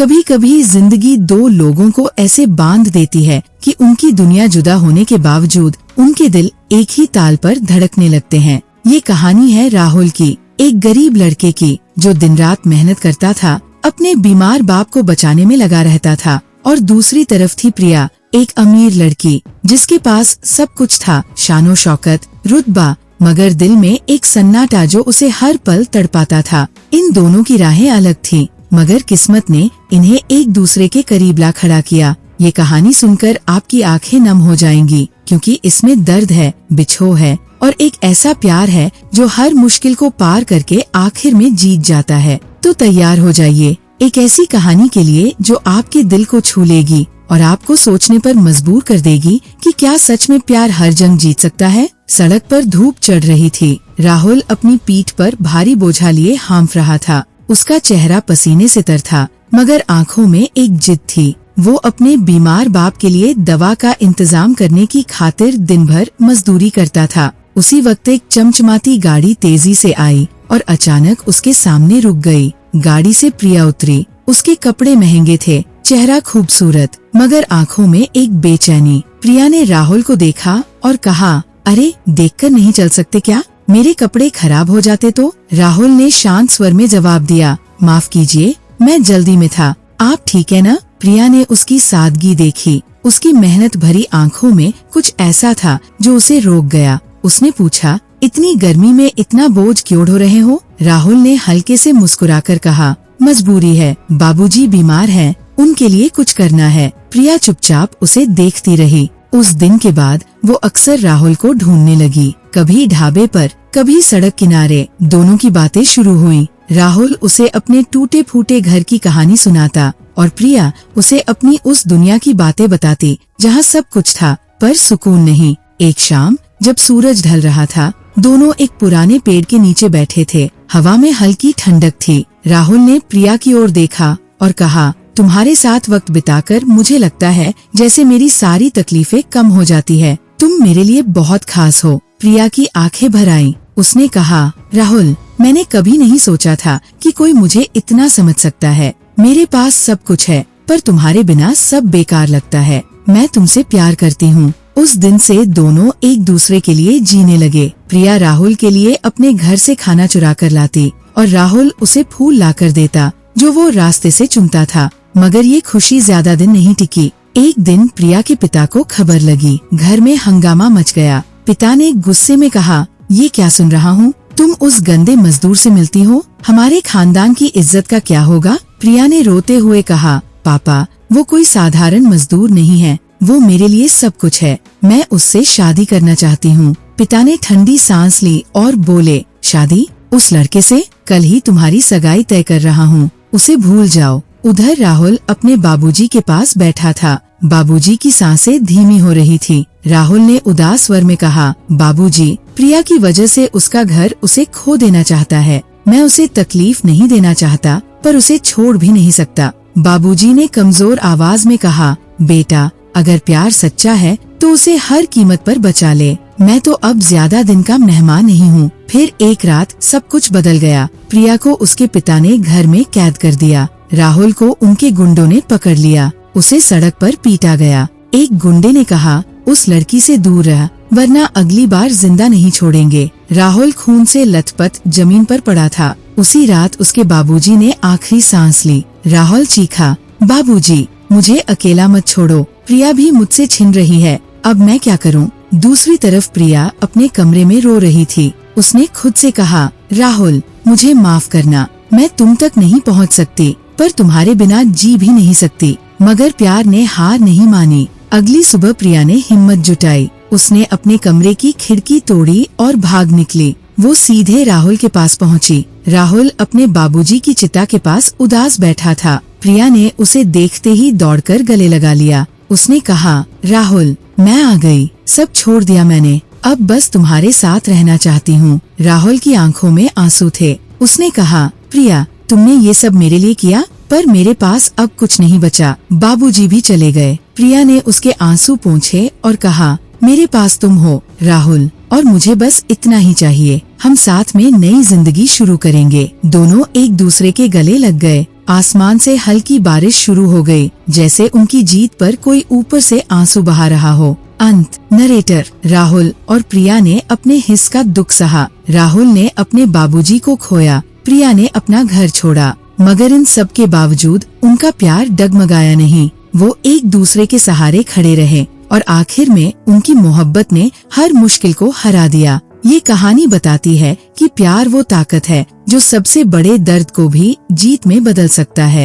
कभी कभी जिंदगी दो लोगों को ऐसे बांध देती है कि उनकी दुनिया जुदा होने के बावजूद उनके दिल एक ही ताल पर धड़कने लगते हैं। ये कहानी है राहुल की, एक गरीब लड़के की जो दिन रात मेहनत करता था, अपने बीमार बाप को बचाने में लगा रहता था। और दूसरी तरफ थी प्रिया, एक अमीर लड़की जिसके पास सब कुछ था, शानो शौकत, रुतबा, मगर दिल में एक सन्नाटा जो उसे हर पल तड़पाता था। इन दोनों की राहें अलग थीं, मगर किस्मत ने इन्हें एक दूसरे के करीब ला खड़ा किया। ये कहानी सुनकर आपकी आंखें नम हो जाएंगी, क्योंकि इसमें दर्द है, बिछोह है और एक ऐसा प्यार है जो हर मुश्किल को पार करके आखिर में जीत जाता है। तो तैयार हो जाइए एक ऐसी कहानी के लिए जो आपके दिल को छू लेगी और आपको सोचने पर मजबूर कर देगी कि क्या सच में प्यार हर जंग जीत सकता है। सड़क पर धूप चढ़ रही थी। राहुल अपनी पीठ पर भारी बोझा लिए हांफ रहा था। उसका चेहरा पसीने से तर था, मगर आंखों में एक जिद थी। वो अपने बीमार बाप के लिए दवा का इंतजाम करने की खातिर दिन भर मजदूरी करता था। उसी वक्त एक चमचमाती गाड़ी तेजी से आई और अचानक उसके सामने रुक गई। गाड़ी से प्रिया उतरी। उसके कपड़े महंगे थे, चेहरा खूबसूरत, मगर आंखों में एक बेचैनी। प्रिया ने राहुल को देखा और कहा, अरे देखकर नहीं चल सकते क्या? मेरे कपड़े खराब हो जाते तो? राहुल ने शांत स्वर में जवाब दिया, माफ कीजिए, मैं जल्दी में था। आप ठीक है ना? प्रिया ने उसकी सादगी देखी। उसकी मेहनत भरी आंखों में कुछ ऐसा था जो उसे रोक गया। उसने पूछा, इतनी गर्मी में इतना बोझ क्यों ढो रहे हो? राहुल ने हल्के से मुस्कुराकर कहा, मजबूरी है, बाबूजी बीमार हैं, उनके लिए कुछ करना है। प्रिया चुपचाप उसे देखती रही। उस दिन के बाद वो अक्सर राहुल को ढूंढने लगी। कभी ढाबे पर, कभी सड़क किनारे। दोनों की बातें शुरू हुई। राहुल उसे अपने टूटे फूटे घर की कहानी सुनाता और प्रिया उसे अपनी उस दुनिया की बातें बताती जहाँ सब कुछ था पर सुकून नहीं। एक शाम जब सूरज ढल रहा था, दोनों एक पुराने पेड़ के नीचे बैठे थे। हवा में हल्की ठंडक थी। राहुल ने प्रिया की ओर देखा और कहा, तुम्हारे साथ वक्त बिताकर मुझे लगता है जैसे मेरी सारी तकलीफें कम हो जाती है। तुम मेरे लिए बहुत खास हो। प्रिया की आंखें भर आईं। उसने कहा, राहुल, मैंने कभी नहीं सोचा था कि कोई मुझे इतना समझ सकता है। मेरे पास सब कुछ है, पर तुम्हारे बिना सब बेकार लगता है। मैं तुमसे प्यार करती हूँ। उस दिन से दोनों एक दूसरे के लिए जीने लगे। प्रिया राहुल के लिए अपने घर से खाना चुरा कर लाती और राहुल उसे फूल लाकर देता जो वो रास्ते से चुनता था। मगर ये खुशी ज्यादा दिन नहीं टिकी। एक दिन प्रिया के पिता को खबर लगी। घर में हंगामा मच गया। पिता ने गुस्से में कहा, ये क्या सुन रहा हूँ? तुम उस गंदे मजदूर से मिलती हो? हमारे खानदान की इज्जत का क्या होगा? प्रिया ने रोते हुए कहा, पापा, वो कोई साधारण मजदूर नहीं है, वो मेरे लिए सब कुछ है। मैं उससे शादी करना चाहती हूँ। पिता ने ठंडी सांस ली और बोले, शादी? उस लड़के से? कल ही तुम्हारी सगाई तय कर रहा हूँ, उसे भूल जाओ। उधर राहुल अपने बाबूजी के पास बैठा था। बाबूजी की सांसें धीमी हो रही थी। राहुल ने उदास स्वर में कहा, बाबूजी, प्रिया की वजह से उसका घर उसे खो देना चाहता है। मैं उसे तकलीफ नहीं देना चाहता, पर उसे छोड़ भी नहीं सकता। बाबूजी ने कमजोर आवाज में कहा, बेटा, अगर प्यार सच्चा है तो उसे हर कीमत पर बचा ले। मैं तो अब ज्यादा दिन का मेहमान नहीं हूँ। फिर एक रात सब कुछ बदल गया। प्रिया को उसके पिता ने घर में कैद कर दिया। राहुल को उनके गुंडों ने पकड़ लिया। उसे सड़क पर पीटा गया। एक गुंडे ने कहा, उस लड़की से दूर रह, वरना अगली बार जिंदा नहीं छोड़ेंगे। राहुल खून से लथपथ जमीन पर पड़ा था। उसी रात उसके बाबूजी ने आखिरी सांस ली। राहुल चीखा, बाबूजी, मुझे अकेला मत छोड़ो, प्रिया भी मुझसे छिन रही है, अब मैं क्या करूं? दूसरी तरफ प्रिया अपने कमरे में रो रही थी। उसने खुद से कहा, राहुल, मुझे माफ करना, मैं तुम तक नहीं पहुंच सकती, पर तुम्हारे बिना जी भी नहीं सकती। मगर प्यार ने हार नहीं मानी। अगली सुबह प्रिया ने हिम्मत जुटाई। उसने अपने कमरे की खिड़की तोड़ी और भाग निकली। वो सीधे राहुल के पास पहुंची। राहुल अपने बाबूजी की चिता के पास उदास बैठा था। प्रिया ने उसे देखते ही दौड़कर गले लगा लिया। उसने कहा, राहुल, मैं आ गई, सब छोड़ दिया मैंने, अब बस तुम्हारे साथ रहना चाहती हूँ। राहुल की आंखों में आंसू थे। उसने कहा, प्रिया, तुमने ये सब मेरे लिए किया, पर मेरे पास अब कुछ नहीं बचा। बाबूजी भी चले गए। प्रिया ने उसके आंसू पोंछे और कहा, मेरे पास तुम हो राहुल, और मुझे बस इतना ही चाहिए। हम साथ में नई जिंदगी शुरू करेंगे। दोनों एक दूसरे के गले लग गए। आसमान से हल्की बारिश शुरू हो गई, जैसे उनकी जीत पर कोई ऊपर से आंसू बहा रहा हो। अंत। नरेटर। राहुल और प्रिया ने अपने हिस्से का दुख सहा। राहुल ने अपने बाबूजी को खोया, प्रिया ने अपना घर छोड़ा, मगर इन सब के बावजूद उनका प्यार डगमगाया नहीं। वो एक दूसरे के सहारे खड़े रहे और आखिर में उनकी मोहब्बत ने हर मुश्किल को हरा दिया। ये कहानी बताती है कि प्यार वो ताकत है जो सबसे बड़े दर्द को भी जीत में बदल सकता है।